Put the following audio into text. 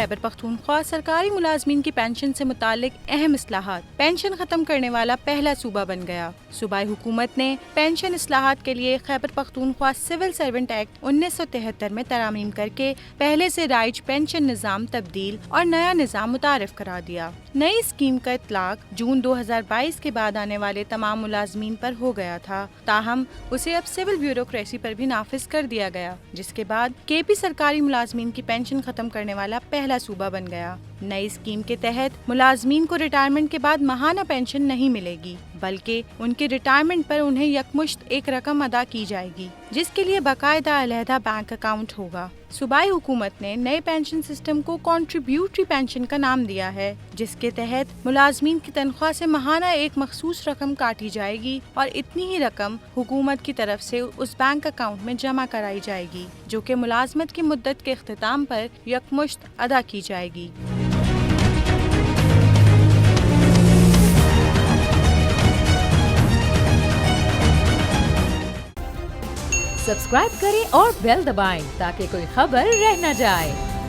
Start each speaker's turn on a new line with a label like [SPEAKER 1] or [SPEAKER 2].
[SPEAKER 1] خیبر پختونخوا سرکاری ملازمین کی پینشن سے متعلق اہم اصلاحات، پینشن ختم کرنے والا پہلا صوبہ بن گیا۔ صوبائی حکومت نے پینشن اصلاحات کے لیے Khyber Pakhtunkhwa civil servant act 1973 میں ترامیم کر کے پہلے سے رائج پینشن نظام تبدیل اور نیا نظام متعارف کرا دیا۔ نئی اسکیم کا اطلاق جون 2022 کے بعد آنے والے تمام ملازمین پر ہو گیا تھا، تاہم اسے اب سول بیوروکریسی پر بھی نافذ کر دیا گیا، جس کے بعد کے پی سرکاری ملازمین کی پینشن ختم کرنے والا پہلا صوبہ بن گیا۔ نئی اسکیم کے تحت ملازمین کو ریٹائرمنٹ کے بعد ماہانہ پینشن نہیں ملے گی، بلکہ ان کے ریٹائرمنٹ پر انہیں یکمشت ایک رقم ادا کی جائے گی، جس کے لیے باقاعدہ علیحدہ بینک اکاؤنٹ ہوگا۔ صوبائی حکومت نے نئے پینشن سسٹم کو کنٹریبیوٹری پینشن کا نام دیا ہے، جس کے تحت ملازمین کی تنخواہ سے ماہانہ ایک مخصوص رقم کاٹی جائے گی اور اتنی ہی رقم حکومت کی طرف سے اس بینک اکاؤنٹ میں جمع کرائی جائے گی، جو کہ ملازمت کی مدت کے اختتام پر یکمشت ادا کی جائے گی۔
[SPEAKER 2] سبسکرائب کریں اور بیل دبائیں تاکہ کوئی خبر رہ نہ جائے۔